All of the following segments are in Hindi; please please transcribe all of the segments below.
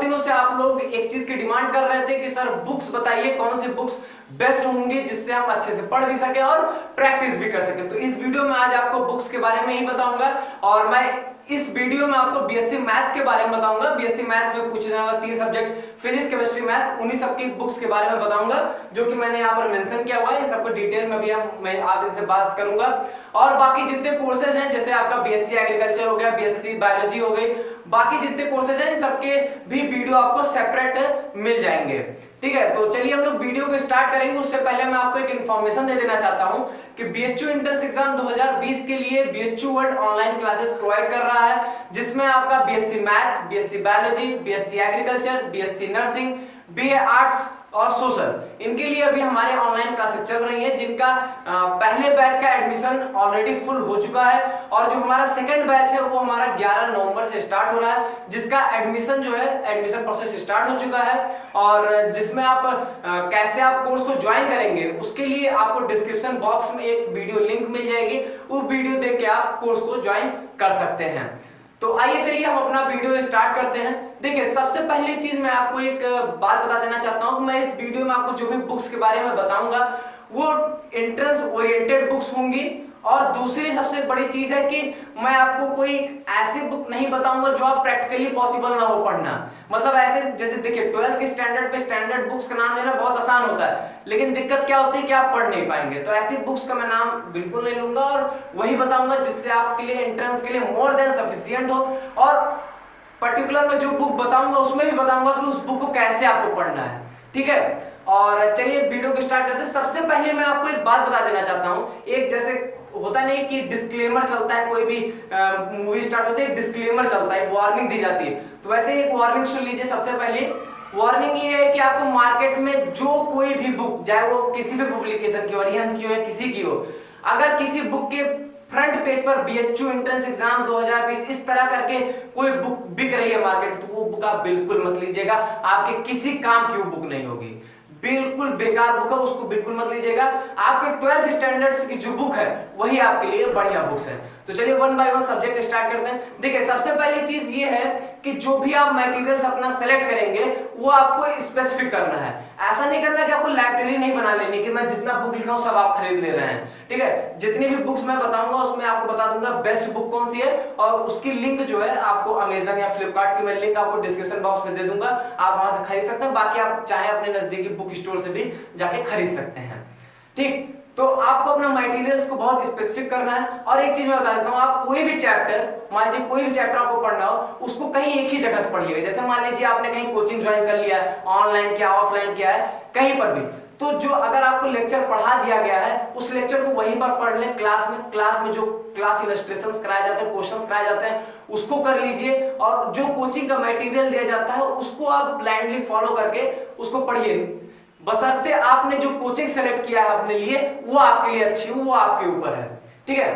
दिनों से आप लोग एक चीज की डिमांड कर रहे थे कि सर बुक्स बताइए, कौन सी बुक्स बेस्ट होंगी जिससे हम अच्छे से पढ़ भी सके और प्रैक्टिस भी कर सके। तो इस वीडियो में आज आपको बुक्स के बारे में ही बताऊंगा और मैं इस वीडियो में आपको बीएससी मैथ्स के बारे में बताऊंगा। बीएससी मैथ्स में पूछे जाने वाले 3 सब्जेक्ट फिजिक्स, केमिस्ट्री, मैथ्स, उन्हीं सबकी बुक्स के बारे में बताऊंगा जो कि मैंने यहाँ पर मेंशन किया हुआ है। इन सबको डिटेल में भी मैं आप इनसे बात करूंगा और बाकी जितने कोर्सेज हैं जैसे आपका बीएससी एग्रीकल्चर हो गया, बीएससी बायोलॉजी हो गई, बाकी जितने कोर्सेज हैं इन सबके भी वीडियो आपको सेपरेट मिल जाएंगे। ठीक है, तो चलिए हम लोग वीडियो को स्टार्ट करेंगे। उससे पहले मैं आपको एक इन्फॉर्मेशन दे देना चाहता हूं कि बीएचयू एंट्रेंस एग्जाम 2020 के लिए BHU world online classes provide कर रहा है, जिसमें आपका BSc math, BSc biology, BSc agriculture, BSc nursing, BA arts और सोशल, इनके लिए अभी हमारे ऑनलाइन क्लासेस चल रही हैं, जिनका पहले बैच का एडमिशन ऑलरेडी फुल हो चुका है और जो हमारा सेकंड बैच है वो हमारा 11 नवंबर से स्टार्ट हो रहा है, जिसका एडमिशन जो है एडमिशन प्रोसेस स्टार्ट हो चुका है। और जिसमें आप कैसे आप कोर्स को ज्वाइन करेंगे उसके लिए आपको डिस्क्रिप्शन बॉक्स में एक वीडियो लिंक मिल जाएगी, वो वीडियो देख के आप कोर्स को ज्वाइन कर सकते हैं। तो आइए चलिए हम अपना वीडियो स्टार्ट करते हैं। देखिए, सबसे पहली चीज मैं आपको एक बात बता देना चाहता हूं कि मैं इस वीडियो में आपको जो भी बुक्स के बारे में बताऊंगा वो एंट्रेंस ओरिएंटेड बुक्स होंगी। और दूसरी सबसे बड़ी चीज है कि मैं आपको कोई ऐसी बुक नहीं बताऊंगा जो आप प्रैक्टिकली पॉसिबल ना हो पढ़ना। मतलब ऐसे जैसे देखिए 12th के स्टैंडर्ड पे स्टैंडर्ड बुक्स का नाम लेना बहुत आसान होता है, लेकिन दिक्कत क्या होती है कि आप पढ़ नहीं पाएंगे। तो ऐसी बुक्स का मैं नाम बिल्कुल नहीं लूंगा और वही बताऊंगा जिससे आपके लिए एंट्रेंस के लिए मोर देन सफिशिएंट हो। और पर्टिकुलर मैं जो बुक बताऊंगा उसमें भी बताऊंगा कि उस बुक को कैसे आपको पढ़ना है। ठीक है, और चलिए वीडियो को स्टार्ट करते हैं। सबसे पहले मैं आपको एक बात बता देना चाहता हूं, एक जैसे होता नहीं कि डिस्क्लेमर चलता है, कोई भी मूवी स्टार्ट होती है डिस्क्लेमर चलता है, वार्निंग दी जाती है, तो वैसे एक वार्निंग सुन लीजिए। सबसे पहले वार्निंग ये है कि आपको मार्केट में जो कोई भी बुक, चाहे वो किसी भी पब्लिकेशन की हो, अरिहंत की हो या किसी की हो, अगर किसी बुक के फ्रंट पेज पर बीएचयू एंट्रेंस एग्जाम 2020 इस तरह करके कोई बुक बिक रही है मार्केट में, तो वो बुक आप बिल्कुल मत लीजिएगा। आपके किसी काम की वो बुक नहीं होगी, बिल्कुल बेकार बुक है, उसको बिल्कुल मत लीजिएगा। आपके 12th स्टैंडर्ड्स की जो बुक है वही आपके लिए बढ़िया बुक्स है। तो चलिए one by one subject start करते हैं। देखिए, सबसे पहली चीज ये है कि जो भी आप मटेरियल्स अपना सेलेक्ट करेंगे वो आपको स्पेसिफिक करना है। ऐसा नहीं करना कि आपको लाइब्रेरी नहीं बना लेनी कि मैं जितना बुक लिखा हूं सब आप खरीद ले रहे हैं। ठीक है, जितनी भी बुक्स मैं बताऊंगा उसमें आपको बता दूंगा बेस्ट बुक कौन सी है और उसकी लिंक जो है आपको अमेजन या फ्लिपकार्ट की मैं लिंक आपको डिस्क्रिप्शन बॉक्स में दे दूंगा, आप वहां से खरीद सकते हैं। बाकी आप चाहे अपने नजदीकी बुक स्टोर से भी जाके खरीद सकते हैं। ठीक, तो आपको अपना मटेरियल्स को बहुत स्पेसिफिक करना है। और एक चीज मैं बता देता हूं, आप कोई भी चैप्टर, मान लीजिए कोई भी चैप्टर आपको पढ़ना हो उसको कहीं एक ही जगह से पढ़िएगा। जैसे मान लीजिए आपने कहीं कोचिंग ज्वाइन कर लिया है, ऑनलाइन किया, ऑफलाइन किया है, कहीं पर भी, तो जो अगर आपको लेक्चर पढ़ा दिया गया है उस लेक्चर को वहीं पर पढ़ लें। क्लास में जो क्लास इलस्ट्रेशंस कराए जाते हैं, क्वेश्चंस कराए जाते हैं, उसको कर लीजिए। और जो कोचिंग का मटेरियल दिया जाता है उसको आप ब्लाइंडली फॉलो करके उसको पढ़िए, बशर्ते आपने जो कोचिंग सेलेक्ट किया है अपने लिए वो आपके लिए अच्छी हो, वो आपके ऊपर है। ठीक है,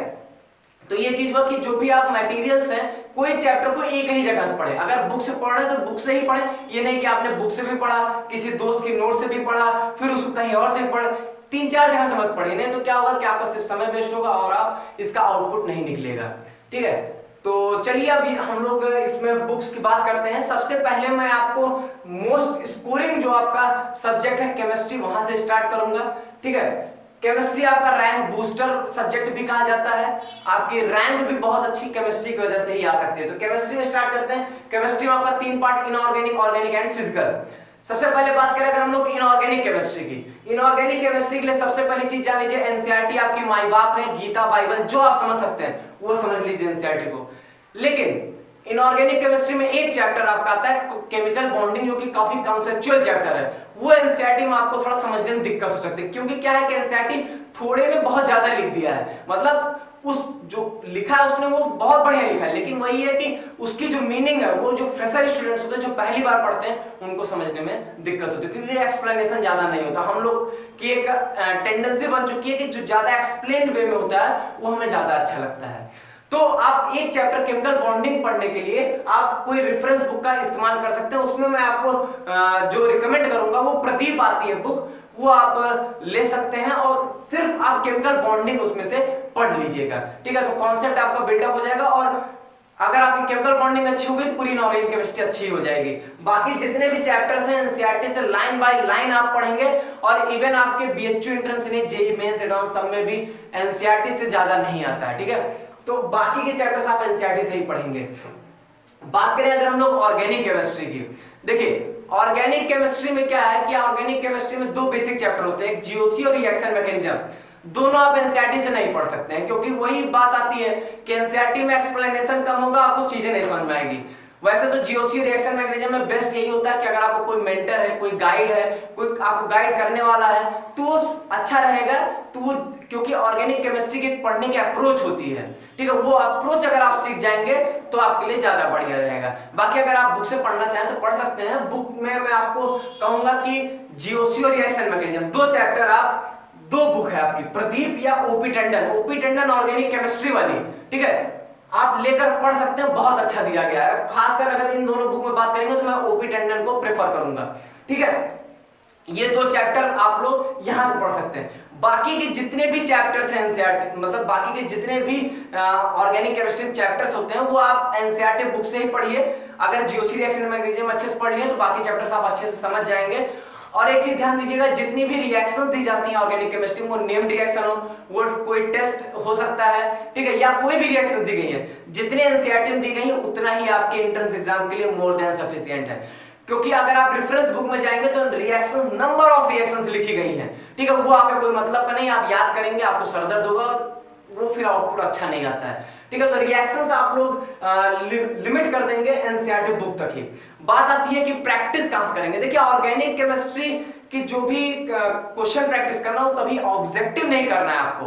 तो ये चीज हुआ कि जो भी आप मटेरियल्स हैं कोई चैप्टर को एक ही जगह से पढ़े। अगर बुक से पढ़ रहे हैं तो बुक से ही पढ़े, ये नहीं कि आपने बुक से भी पढ़ा, किसी दोस्त की नोट से भी पढ़ा, फिर उसको कहीं और से भी पढ़, 3-4 जगह से मत पढ़िए, नहीं तो क्या होगा कि आपका सिर्फ समय वेस्ट होगा और आप इसका आउटपुट नहीं निकलेगा। ठीक है, तो चलिए अभी हम लोग इसमें बुक्स की बात करते हैं। सबसे पहले मैं आपको मोस्ट स्कोरिंग जो आपका सब्जेक्ट है केमिस्ट्री, वहां से स्टार्ट करूंगा। ठीक है, केमिस्ट्री आपका रैंक बूस्टर सब्जेक्ट भी कहा जाता है, आपकी रैंक भी बहुत अच्छी केमिस्ट्री की वजह से ही आ सकती है। तो केमिस्ट्री में स्टार्ट करते हैं। केमिस्ट्री में आपका 3 part, inorganic, organic and physical. सबसे पहले बात करें अगर हम लोग इनऑर्गेनिक केमिस्ट्री की, इनऑर्गेनिक केमिस्ट्री के लिए सबसे पहली चीज जान लीजिए एनसीईआरटी आपकी माई बाप है, गीता, बाइबल, जो आप समझ सकते हैं वो समझ लीजिए एनसीईआरटी को। लेकिन इनऑर्गेनिक केमिस्ट्री में एक चैप्टर आपका आता है केमिकल बॉन्डिंग, जो कि काफी कंसेप्चुअल चैप्टर है, वो एनसीईआरटी में आपको थोड़ा समझने में दिक्कत हो सकती है, क्योंकि क्या है कि एनसीईआरटी थोड़े में बहुत ज्यादा लिख दिया है। मतलब उस जो लिखा है उसने वो बहुत बढ़िया लिखा है, लेकिन वही है कि उसकी जो मीनिंग है वो जो फ्रेशर स्टूडेंट्स होते हैं, जो पहली बार पढ़ते हैं, उनको समझने में दिक्कत होती है, क्योंकि एक्सप्लेनेशन ज्यादा नहीं होता। हम लोग की एक टेंडेंसी बन चुकी है कि जो ज्यादा एक्सप्लेन्ड वे में होता है वो हमें ज्यादा अच्छा लगता है। तो आप एक चैप्टर केमिकल बॉन्डिंग पढ़ने के लिए आप कोई रेफरेंस बुक का इस्तेमाल कर सकते हैं। उसमें मैं आपको जो रिकमेंड करूंगा वो प्रदीप आती है बुक, वो आप ले सकते हैं और सिर्फ आप केमिकल बॉन्डिंग उसमें से पढ़ लीजिएगा। ठीक है, तो कॉन्सेप्ट आपका बिल्डअप हो जाएगा और अगर आपकी केमिकल बॉन्डिंग अच्छी होगी पूरी इनऑर्गेनिक केमिस्ट्री अच्छी हो जाएगी। बाकी जितने भी चैप्टर्स हैं एनसीईआरटी से लाइन बाय लाइन आप पढ़ेंगे, और इवन आपके बीएचयू एंट्रेंस नहीं, जेईई मेंस एडवांस सब में भी एनसीईआरटी से ज्यादा नहीं आता है, ठीक है। तो बाकी के चैप्टर्स आप एनसीईआरटी से ही पढ़ेंगे। बात करें अगर हम लोग ऑर्गेनिक केमिस्ट्री की, देखिए ऑर्गेनिक केमिस्ट्री में क्या है कि ऑर्गेनिक केमिस्ट्री में दो बेसिक चैप्टर होते हैं, एक जीओसी और रिएक्शन मैकेनिज्म। दोनों आप एनसीईआरटी से नहीं पढ़ सकते हैं, क्योंकि वही बात आती है कि एनसीईआरटी में एक्सप्लेनेशन कम होगा, आपको चीजें नहीं समझ में आएगी। वैसे तो जीओसी रिएक्शन मैकेनिज्म में बेस्ट यही होता है कि अगर आपको कोई मेंटर है, कोई गाइड है, कोई आपको गाइड करने वाला है तो अच्छा रहेगा। तो वो क्योंकि ऑर्गेनिक केमिस्ट्री की पढ़ने की अप्रोच होती है, ठीक है, वो अप्रोच अगर आप सीख जाएंगे तो आपके लिए ज्यादा बढ़िया रहेगा। बाकी अगर आप बुक से पढ़ना चाहें तो पढ़ सकते हैं। बुक में मैं आपको कहूंगा कि जीओसी और रिएक्शन मैकेनिज्म दो चैप्टर आप, दो बुक है आपकी, प्रदीप या ओपी टंडन ऑर्गेनिक केमिस्ट्री वाली, ठीक है, आप लेकर पढ़ सकते हैं, बहुत अच्छा दिया गया है। खासकर अगर इन दोनों बुक में बात करेंगे तो मैं ओपी टंडन को प्रेफर करूंगा, ठीक है। ये दो चैप्टर आप लोग यहां से पढ़ सकते हैं। बाकी के जितने भी चैप्टर्स हैं एनसीईआरटी, मतलब बाकी के जितने भी ऑर्गेनिक केमिस्ट्री चैप्टर्स होते हैं वो आप एनसीईआरटी बुक से ही पढ़िए। अगर जीओसी रिएक्शन मैकेनिज्म अच्छे से पढ़ लिए तो बाकी चैप्टर्स आप अच्छे से समझ जाएंगे। और एक चीज ध्यान दीजिएगा, जितनी भी रिएक्शंस दी जाती हैं ऑर्गेनिक केमिस्ट्री में, वो नेम्ड रिएक्शन हो, वो कोई टेस्ट हो सकता है, ठीक है, या कोई भी रिएक्शन दी गई है, जितने एनसीईआरटी में दी गई है उतना ही आपके एंट्रेंस एग्जाम के लिए मोर देन सफिशिएंट है। क्योंकि अगर आप रेफरेंस बुक में जाएंगे तो रिएक्शन, नंबर ऑफ रिएक्शंस लिखी गई हैं, ठीक है, वो आपके कोई मतलब का नहीं, आप याद करेंगे आपको सरदर्द होगा और वो फिर आउटपुट अच्छा नहीं आता है, ठीक है। तो रिएक्शंस आप लोग लिमिट कर देंगे एनसीईआरटी बुक तक ही। बात आती है कि प्रैक्टिस कहां से करेंगे। देखिए ऑर्गेनिक केमिस्ट्री की जो भी क्वेश्चन प्रैक्टिस करना हो, कभी ऑब्जेक्टिव नहीं करना है आपको।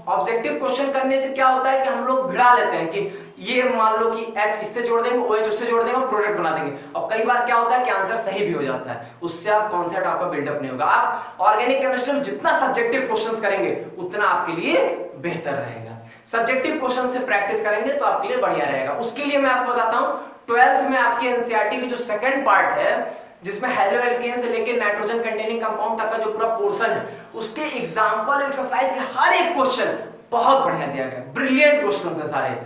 ऑब्जेक्टिव क्वेश्चन करने से क्या होता है कि हम लोग भिड़ा लेते हैं कि ये मान लो कि H इससे जोड़ देंगे, OH उससे जोड़ देंगे और प्रोडक्ट बना देंगे, और कई बार क्या होता है कि आंसर सही भी हो जाता है, उससे आप कॉन्सेप्ट आपका बिल्डअप नहीं होगा। आप ऑर्गेनिक केमिस्ट्री में जितना सब्जेक्टिव क्वेश्चंस करेंगे उतना आपके लिए बेहतर रहेगा। सब्जेक्टिव क्वेश्चन से प्रैक्टिस करेंगे तो आपके लिए बढ़िया रहेगा। उसके लिए मैं आपको बताता हूं, 12th में आपकी एनसीईआरटी की जो सेकंड पार्ट है, जिसमें हेलो एल्केन से लेकर नाइट्रोजन कंटेनिंग कंपाउंड तक का जो पूरा पोर्शन है, उसके एग्जांपल एक्सरसाइज के हर एक क्वेश्चन बहुत बढ़िया दिया गया, ब्रिलियंट क्वेश्चन है सारे।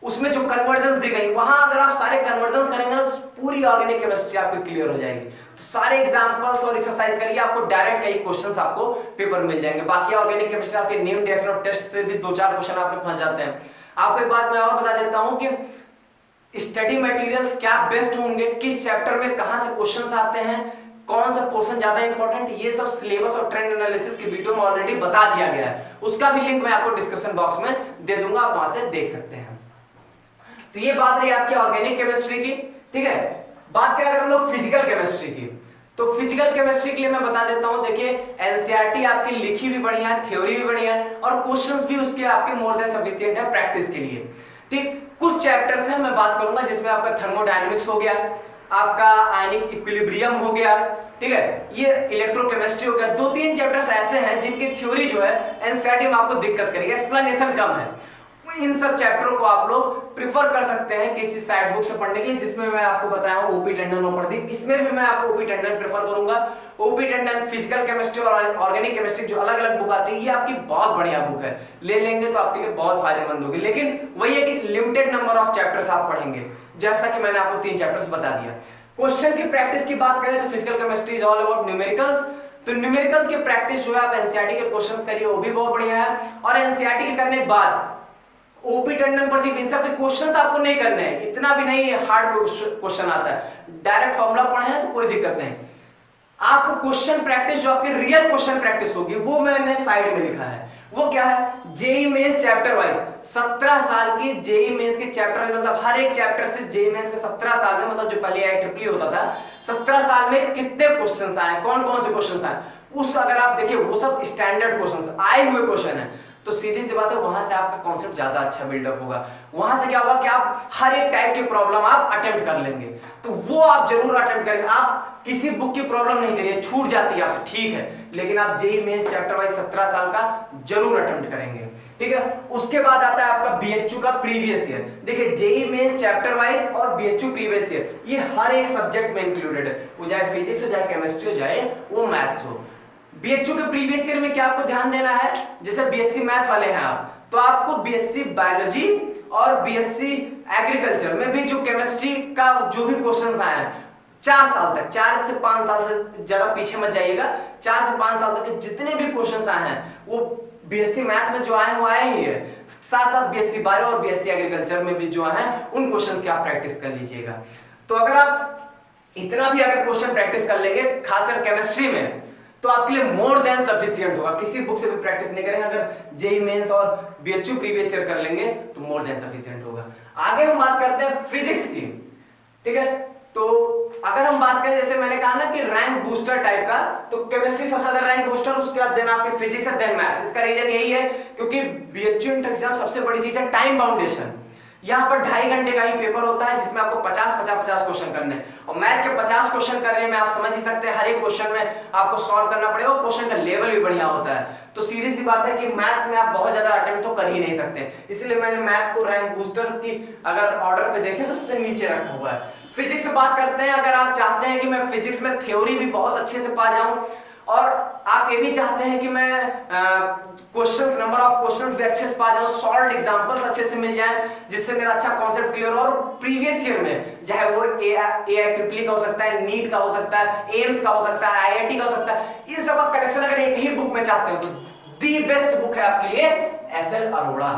उसमें जो कन्वर्जन्स दी गई, वहां अगर आप सारे कन्वर्जन्स करेंगे ना तो पूरी ऑर्गेनिक केमिस्ट्री आपको क्लियर हो जाएगी। तो सारे एग्जांपल्स और एक्सरसाइज करिए, आपको डायरेक्ट कई क्वेश्चंस आपको पेपर मिल जाएंगे। बाकी ऑर्गेनिक केमिस्ट्री आपके नेम रिएक्शन और टेस्ट से भी 2-4 क्वेश्चन आपके फंस जाते हैं। आपको एक बात मैं और बता देता हूं कि स्टडी मटेरियल्स क्या बेस्ट होंगे, किस चैप्टर में कहां से क्वेश्चंस आते हैं, कौन सा पोर्शन ज्यादा इंपॉर्टेंट, ये सब सिलेबस और ट्रेंड एनालिसिस की वीडियो में ऑलरेडी बता दिया गया है। उसका भी लिंक मैं आपको डिस्क्रिप्शन बॉक्स में दे दूंगा, आप वहां से देख सकते हैं। तो ये बात रही आपकी ऑर्गेनिक केमिस्ट्री की, ठीक है। बात करें अगर हम लोग फिजिकल केमिस्ट्री की, तो फिजिकल केमिस्ट्री के लिए मैं बता देता हूं, देखिए एनसीईआरटी आपकी लिखी भी बढ़िया है, थ्योरी भी बढ़िया है, और क्वेश्चंस भी उसके आपके मोर देन सफिशिएंट है प्रैक्टिस के लिए, ठीक। कुछ चैप्टर्स हैं मैं बात करूंगा जिसमें आपका थर्मोडायनेमिक्स हो गया, आपका आयनिक इक्विलिब्रियम हो गया, ठीक है, ये इलेक्ट्रोकेमिस्ट्री हो गया। 2-3 चैप्टर्स ऐसे हैं जिनकी थ्योरी जो है एनसीईआरटी में आपको दिक्कत करेगी, एक्सप्लेनेशन कम है। इन सब चैप्टरों को आप लोग प्रिफर कर सकते हैं किसी साइड बुक से पढ़ने के लिए, जिसमें मैं आपको बताया हूं ओपी टंडन और प्रदीप, इसमें भी मैं आपको ओपी टंडन प्रेफर करूंगा। ओपी टंडन फिजिकल केमिस्ट्री और ऑर्गेनिक केमिस्ट्री जो अलग अलग बुक आती है, ये आपकी बहुत बढ़िया बुक है, ले लेंगे तो आपके लिए बहुत फायदेमंद होगी। लेकिन वही है कि लिमिटेड नंबर ऑफ चैप्टर्स आप पढ़ेंगे, जैसा कि मैंने आपको 3 चैप्टर्स बता दिया। क्वेश्चन की प्रैक्टिस की बात करें तो physical chemistry is all about numericals. तो न्यूमेरिकल्स की प्रैक्टिस जो है आप एनसीईआरटी के क्वेश्चंस करिए, वो भी बहुत बढ़िया है। और एनसीईआरटी के करने के बाद ओपी टंडन प्रदीप इन सब के क्वेश्चंस आपको नहीं करने हैं, इतना भी नहीं हार्ड क्वेश्चन आता है, डायरेक्ट फॉर्मूला पढ़े हैं तो कोई दिक्कत नहीं। आपको क्वेश्चन प्रैक्टिस जो आपकी रियल क्वेश्चन प्रैक्टिस होगी वो मैंने साइड में लिखा है। वो क्या है, जेईई मेंस चैप्टर वाइज 17 साल की जेईई मेंस के चैप्टर, मतलब हर एक चैप्टर से जेईई मेंस के 17 साल में, मतलब जो पहले IEEE होता था 17 साल में कितने क्वेश्चंस आए, कौन कौन से क्वेश्चंस आए, उसका अगर आप देखिए वो सब स्टैंडर्ड क्वेश्चंस आए हुए क्वेश्चन है, तो सीधी सी बात है वहां से आपका कॉन्सेप्ट ज्यादा अच्छा बिल्डअप होगा। वहां से क्या होगा कि आप हर एक टाइप की प्रॉब्लम आप अटेम्प्ट कर लेंगे, तो वो आप जरूर अटेम्प्ट करेंगे। आप किसी बुक की प्रॉब्लम नहीं करिए, छूट जाती है आपसे, ठीक है, लेकिन आप जेईई मेंस चैप्टर वाइज 17 साल का जरूर अटेम्प्ट करेंगे, ठीक है। उसके बाद आता है आपका बीएचयू का प्रीवियस ईयर। देखिए जेईई मेंस चैप्टर वाइज और बीएचयू प्रीवियस ईयर, ये हर एक सब्जेक्ट में इंक्लूडेड है, वो चाहे फिजिक्स हो, चाहे केमिस्ट्री हो, चाहे वो मैथ्स हो। बीएचयू के प्रीवियस ईयर में क्या आपको ध्यान देना है, जैसे बीएससी मैथ वाले हैं आप, तो आपको बीएससी बायोलॉजी और बीएससी एग्रीकल्चर में भी जो केमिस्ट्री का जो भी क्वेश्चंस आए हैं 4 साल तक, 4 से 5 साल से ज्यादा पीछे मत जाइएगा, 4 से 5 साल तक के जितने भी क्वेश्चंस आए हैं वो बीएससी मैथ में जो आए हैं वो आए ही है, साथ साथ बीएससी बायो और बीएससी एग्रीकल्चर में भी जो आए हैं उन क्वेश्चंस की आप प्रैक्टिस कर लीजिएगा। तो अगर आप इतना भी अगर क्वेश्चन प्रैक्टिस कर लेंगे खासकर केमिस्ट्री में तो आपके लिए मोर देन सफिशिएंट होगा। किसी बुक से भी प्रैक्टिस नहीं करेंगे, अगर जेईई मेंस और बीएचयू प्रीवियस ईयर कर लेंगे तो मोर देन सफिशिएंट होगा। आगे हम बात करते हैं फिजिक्स की, ठीक है। तो अगर हम बात करें जैसे मैंने कहा ना कि रैंक बूस्टर टाइप का, तो केमिस्ट्री सबसे ज्यादा रैंक बूस्टर, उसके बाद देन आपके फिजिक्स है, देन मैथ। इसका रीजन यही है क्योंकि बीएचयू इंटर एग्जाम सबसे बड़ी चीज है टाइम बाउंडेशन। यहाँ पर 2.5 घंटे का ही पेपर होता है जिसमें आपको 50 क्वेश्चन करने हैं, और मैथ के 50 क्वेश्चन करने में आप समझ ही सकते हैं हर एक क्वेश्चन में आपको सॉल्व करना पड़ेगा और क्वेश्चन का लेवल भी बढ़िया होता है। तो सीधी सी बात है कि मैथ्स में आप बहुत ज्यादा अटेम्प्ट तो कर ही नहीं सकते, इसलिए मैंने मैथ्स को रैंक बूस्टर की अगर ऑर्डर पे देखें तो सबसे नीचे रखा हुआ है। फिजिक्स से बात करते हैं। अगर आप चाहते हैं कि मैं फिजिक्स में थ्योरी भी बहुत अच्छे से पा जाऊं और आप ये भी चाहते हैं कि मैं क्वेश्चंस, नंबर ऑफ क्वेश्चंस भी अच्छे से पा जाऊं, सॉल्व्ड एग्जांपल्स अच्छे से मिल जाए जिससे मेरा अच्छा कॉन्सेप्ट क्लियर हो, और प्रीवियस ईयर में चाहे वो एआईट्रिपल का हो सकता है, नीट का हो सकता है, एम्स का हो सकता है, आईआईटी का हो सकता है, इन सब का कलेक्शन अगर एक ही बुक में चाहते हैं तो दी बेस्ट बुक है आपके लिए S L Arora.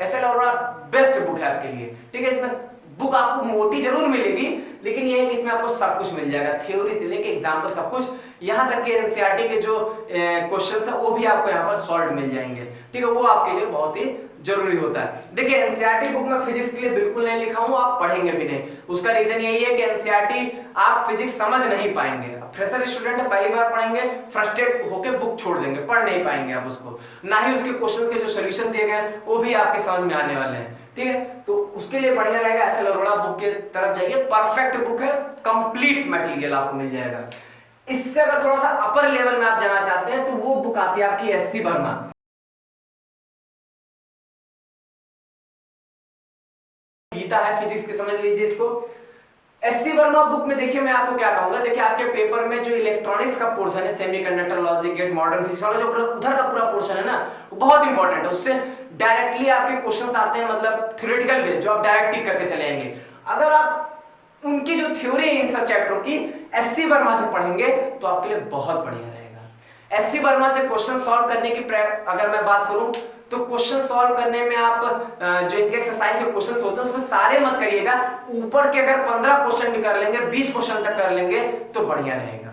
S L Arora best book है आपके लिए, ठीक है। इसमें बुक आपको मोटी जरूर मिलेगी लेकिन ये है कि इसमें आपको सब कुछ मिल जाएगा, थ्योरी से लेके एग्जांपल सब कुछ, यहां तक कि एनसीईआरटी के जो क्वेश्चंस है वो भी आपको यहां पर सॉल्व मिल जाएंगे, ठीक है। वो आपके लिए बहुत ही जरूरी होता है। देखिए एनसीईआरटी बुक में फिजिक्स के लिए बिल्कुल नहीं लिखा हूं, आप पढ़ेंगे भी नहीं। उसका रीजन यही है कि एनसीईआरटी आप फिजिक्स समझ नहीं पाएंगे। फ्रेशर स्टूडेंट पहली बार पढ़ेंगे, फ्रस्ट्रेट होकर बुक छोड़ देंगे, पढ़ नहीं पाएंगे आप उसको, ना ही उसके क्वेश्चन के जो सोल्यूशन दिए गए वो भी आपके समझ में आने वाले हैं, ठीक है। तो उसके लिए बढ़िया रहेगा एसएल अरोड़ा बुक के तरफ जाइए, परफेक्ट बुक है, कंप्लीट मटेरियल आपको मिल जाएगा। इससे अगर थोड़ा सा अपर लेवल में आप जाना चाहते हैं तो वो बुक आती है आपकी एससी वर्मा। गीता है फिजिक्स की, समझ लीजिए इसको। एससी वर्मा बुक में देखिए मैं आपको क्या कहूंगा, देखिए आपके पेपर में जो इलेक्ट्रॉनिक्स का पोर्शन है, semiconductor, logic gate, modern physics वाला जो उधर का पूरा पोर्शन है ना वो बहुत इंपॉर्टेंट है। उससे डायरेक्टली आपके क्वेश्चंस आते हैं, मतलब थ्योरेटिकल बेस्ड, जो आप डायरेक्ट टिक करके चले आएंगे। अगर आप उनकी जो थ्योरी है इन सब चैप्टरों की एससी वर्मा से पढ़ेंगे तो आपके लिए बहुत बढ़िया रहेगा। एससी वर्मा से क्वेश्चन सॉल्व करने की अगर मैं बात करूं तो क्वेश्चन सॉल्व करने में आप जो इनके एक्सरसाइज के क्वेश्चंस होते हैं उसमें सारे मत करिएगा, ऊपर के अगर 15 क्वेश्चन भी कर लेंगे, 20 क्वेश्चन तक कर लेंगे तो बढ़िया रहेगा।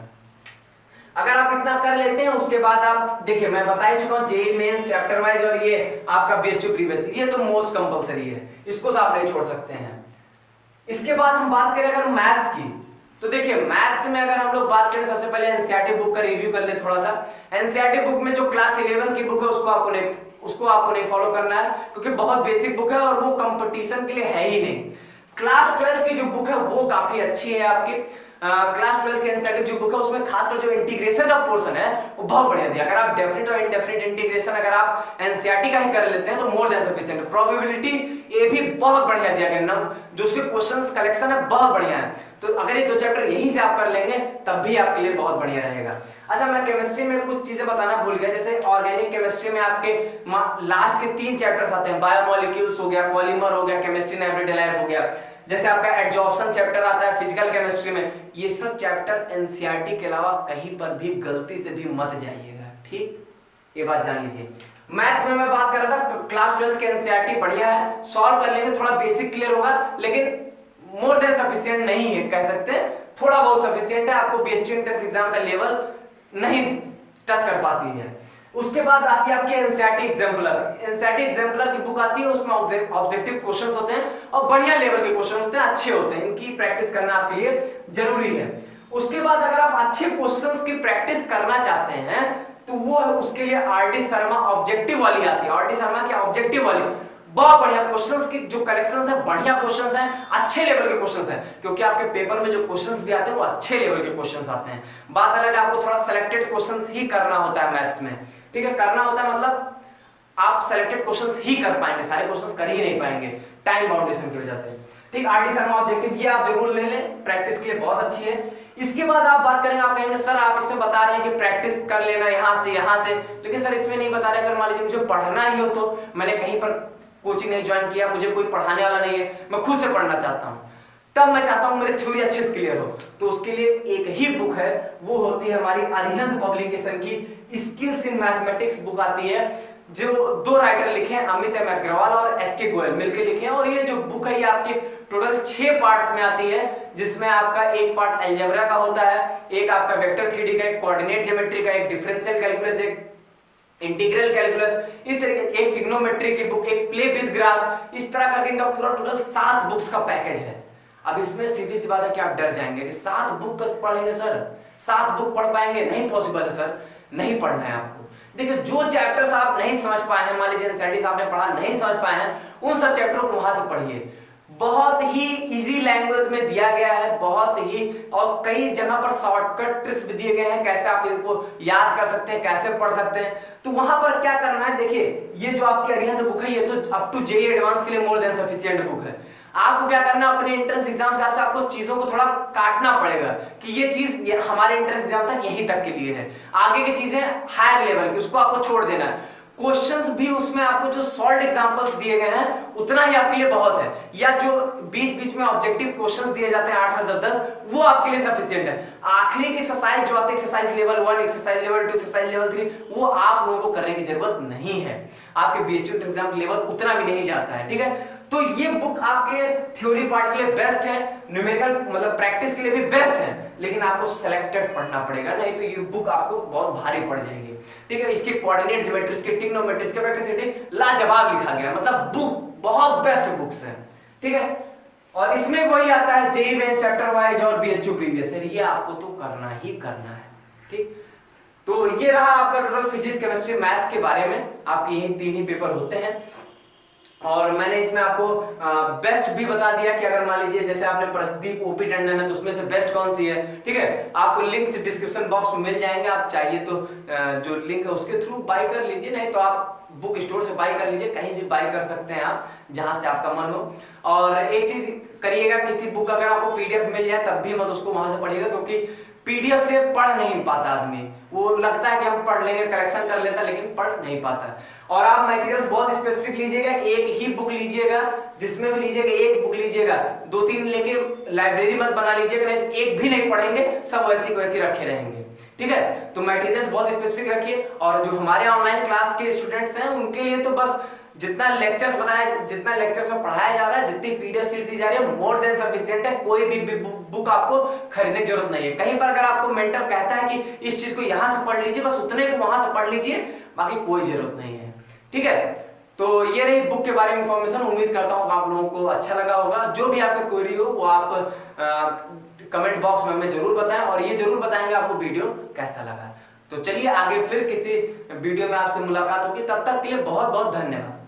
अगर आप इतना कर लेते हैं उसके बाद आप देखिए मैं बता ही चुका हूं जेईई मेंस चैप्टर वाइज और ये आपका बीएचयू प्रीवियस, ये तो मोस्ट कंपलसरी है, इसको तो आप नहीं छोड़ सकते हैं। इसके बाद हम बात करें अगर मैथ्स की, तो देखिए मैथ्स में अगर हम लोग बात करें सबसे पहले एनसीईआरटी बुक का रिव्यू कर ले थोड़ा सा। एनसीईआरटी बुक में जो क्लास 11 की बुक है उसको आपको नहीं फॉलो करना है क्योंकि बहुत बेसिक बुक है और वो कंपटीशन के लिए है ही नहीं। क्लास 12 की जो बुक है वो काफी अच्छी है आपकी। क्लास 12 के एनसीईआरटी जो बुक है उसमें खासकर जो इंटीग्रेशन का पोर्शन है वो बहुत बढ़िया दिया। अगर आप डेफिनेट और इनडेफिनेट इंटीग्रेशन अगर आप एनसीईआरटी का ही कर लेते हैं तो मोर देन सफिशिएंट। प्रोबेबिलिटी ये भी बहुत बढ़िया दिया गया, जो उसके क्वेश्चंस कलेक्शन है बहुत बढ़िया है। तो अगर ये 2 चैप्टर यहीं से आप कर लेंगे तब भी आपके लिए बहुत बढ़िया रहेगा। अच्छा मैं केमिस्ट्री में कुछ चीजें बताना भूल गया, जैसे ऑर्गेनिक केमिस्ट्री में आपके लास्ट के 3 चैप्टर्स आते हैं, बायोमोलिक्यूल्स हो गया, पॉलीमर हो गया, केमिस्ट्री इन एवरीडे लाइफ हो गया, जैसे आपका एडजॉर्प्शन चैप्टर आता है फिजिकल केमिस्ट्री में। ये सब चैप्टर एनसीईआरटी के अलावा कहीं पर भी गलती से भी मत जाइएगा, ठीक, ये बात जान लीजिए। मैथ्स में मैं बात कर रहा था क्लास 12 के एनसीईआरटी बढ़िया है, सॉल्व कर लेंगे, थोड़ा बेसिक क्लियर होगा लेकिन मोर देन सफिशिएंट नहीं है, कह सकते हैं थोड़ा बहुत सफिशिएंट है, आपको बीएचयू एंट्रेंस एग्जाम का लेवल नहीं टच कर पाती है। उसके बाद आती है आपकी एनसीईआरटी एग्जाम्पलर। एनसीईआरटी एग्जाम्पलर की बुक आती है, उसमें ऑब्जेक्टिव क्वेश्चंस होते हैं और बढ़िया लेवल के क्वेश्चन होते हैं, अच्छे होते हैं, इनकी प्रैक्टिस करना आपके लिए जरूरी है। उसके बाद अगर आप अच्छे क्वेश्चंस की प्रैक्टिस करना चाहते हैं तो वो उसके लिए आरडी शर्मा ऑब्जेक्टिव वाली आती है। आरडी शर्मा की ऑब्जेक्टिव वाली बहुत बढ़िया क्वेश्चंस की जो कलेक्शंस है, बढ़िया क्वेश्चंस हैं, अच्छे लेवल के क्वेश्चंस हैं, क्योंकि आपके पेपर में जो क्वेश्चंस भी आते हैं वो अच्छे लेवल के क्वेश्चंस आते हैं। बात अलग है, आपको थोड़ा सिलेक्टेड क्वेश्चंस ही करना होता है मैथ्स में, ठीक है, करना होता है मतलब आप सिलेक्टेड क्वेश्चंस ही कर पाएंगे, सारे क्वेश्चंस कर ही नहीं पाएंगे टाइम बाउंडेशन की वजह से, ठीक। आरडी शर्मा ऑब्जेक्टिव ये आप जरूर ले लें, प्रैक्टिस के लिए बहुत अच्छी है। इसके बाद आप बात करेंगे, आप कहेंगे सर आप इसमें बता रहे हैं कि प्रैक्टिस कर लेना यहाँ से, लेकिन सर इसमें नहीं बता रहे, अगर मान लीजिए मुझे पढ़ना ही हो तो मैंने कहीं पर कोचिंग नहीं ज्वाइन किया, मुझे कोई पढ़ाने वाला नहीं है, मैं खुद से पढ़ना चाहता हूँ, तब मैं चाहता हूँ मेरी थ्योरी अच्छे से क्लियर हो, तो उसके लिए एक ही बुक है, वो होती है हमारी अरिहंत पब्लिकेशन की स्किल्स इन मैथमेटिक्स बुक आती है, जो 2 राइटर लिखे हैं, अमित एम अग्रवाल और एसके गोयल मिलकर लिखे हैं। और ये जो बुक है ये आपके टोटल 6 पार्ट्स में आती है, जिसमें आपका एक पार्ट अलजेब्रा का होता है, एक आपका वेक्टर 3D का, एक कोऑर्डिनेट ज्योमेट्री का, एक डिफरेंशियल कैलकुलस, एक इंटीग्रल कैलकुलस, इस तरीके एक ट्रिग्नोमेट्री की बुक, एक प्ले विद ग्राफ, इस तरह करके इनका पूरा टोटल 7 बुक्स का पैकेज है। अब इसमें सीधी सी बात है कि आप डर जाएंगे कि 7 बुक कस पढ़ेंगे सर, 7 बुक पढ़ पाएंगे? नहीं पॉसिबल है सर, नहीं पढ़ना है आपको। देखिए जो चैप्टर्स आप नहीं समझ पाए हैं, मान लीजिए एनसीईआरटी आपने पढ़ा नहीं समझ पाए हैं, उन सब चैप्टरों को वहां से पढ़िए। बहुत ही इजी लैंग्वेज में दिया गया है, बहुत ही, और कई जगह पर शॉर्टकट ट्रिक्स भी दिए गए हैं कैसे आप इनको याद कर सकते हैं, कैसे पढ़ सकते हैं। तो वहां पर क्या करना है, देखिए ये जो आपकी अरिहंत बुक है ये तो अप टू जेईई एडवांस के लिए मोर देन सफिशिएंट बुक है। आपको क्या करना है, अपने एंट्रेंस एग्जाम से आपको चीजों को थोड़ा काटना पड़ेगा कि ये चीज हमारे एंट्रेंस एग्जाम तक यहीं तक के लिए है, आगे की चीजें हायर लेवल की उसको आपको छोड़ देना है। क्वेश्चंस भी उसमें आपको जो सॉल्व एग्जांपल्स दिए गए हैं उतना ही आपके लिए बहुत है, या जो बीच बीच में ऑब्जेक्टिव क्वेश्चंस दिए जाते हैं 8 और 10 वो आपके लिए सफिशिएंट है। आखिरी की एक्सरसाइज जो आती है, exercise level 1, exercise level 2, exercise level 3, वो आप लोगों को करने की जरूरत नहीं है, आपके बीएचयू एग्जाम लेवल उतना भी नहीं जाता है, ठीक है। तो ये बुक आपके थ्योरी पार्ट के लिए बेस्ट है, न्यूमेरिकल मतलब प्रैक्टिस के लिए भी बेस्ट है, लेकिन आपको सिलेक्टेड पढ़ना पड़ेगा, नहीं तो ये बुक आपको बहुत भारी पड़ जाएगी, ठीक है। इसके कोऑर्डिनेट ज्योमेट्री, इसके ट्रिग्नोमेट्री, इसके वेक्टर थ्योरी लाजवाब लिखा गया है, मतलब बुक बहुत बेस्ट बुक्स है, ठीक है। और इसमें वही आता है जेईई मेंस चैप्टर वाइज और बीएचयू प्रीवियस ईयर, ये आपको तो करना ही करना है, ठीक। तो ये रहा आपका टोटल फिजिक्स, केमिस्ट्री, मैथ्स के बारे में, आपके यही 3 ही पेपर होते हैं। और मैंने इसमें आपको बेस्ट भी बता दिया कि अगर मान लीजिए जैसे आपने प्रदीप ओपी टंडन है तो उसमें से बेस्ट कौन सी है, ठीक है। आपको लिंक्स डिस्क्रिप्शन बॉक्स में मिल जाएंगे, आप चाहिए तो जो लिंक है उसके थ्रू बाय कर लीजिए, नहीं तो आप बुक स्टोर से बाय कर लीजिए, कहीं से बाय कर सकते हैं आप जहां से आपका मन हो। और एक चीज करिएगा, किसी बुक अगर आपको पीडीएफ मिल जाए तब भी मत उसको वहां से पढ़िएगा, क्योंकि पीडीएफ से पढ़ नहीं पाता आदमी, वो लगता है कि हम पढ़ लेंगे, करेक्शन कर लेता, लेकिन पढ़ नहीं पाता। और आप मटेरियल्स बहुत स्पेसिफिक लीजिएगा, एक ही बुक लीजिएगा, जिसमें भी लीजिएगा एक बुक लीजिएगा, 2-3 लेके लाइब्रेरी मत बना लीजिएगा, नहीं तो एक भी नहीं पढ़ेंगे, सब वैसी वैसी रखे रहेंगे, ठीक है। तो मटेरियल्स बहुत स्पेसिफिक रखिए। और जो हमारे ऑनलाइन क्लास के स्टूडेंट्स हैं उनके लिए तो बस जितना लेक्चर्स बताया, जितना लेक्चर्स में पढ़ाया जा रहा है, जितनी पीडीएफ शीट दी जा रही है, मोर देन सफिशिएंट है, कोई भी बुक आपको खरीदने की जरूरत नहीं है। कहीं पर अगर आपको मेंटर कहता है कि इस चीज को यहां से पढ़ लीजिए, बस उतने को वहां से पढ़ लीजिए, बाकी कोई जरूरत नहीं है, ठीक है। तो ये रही बुक के बारे में इंफॉर्मेशन, उम्मीद करता हूँ आप लोगों को अच्छा लगा होगा। जो भी आपकी क्वेरी हो वो आप कमेंट बॉक्स में हमें जरूर बताएं, और ये जरूर बताएंगे आपको वीडियो कैसा लगा। तो चलिए आगे फिर किसी वीडियो में आपसे मुलाकात होगी, तब तक के लिए बहुत बहुत धन्यवाद।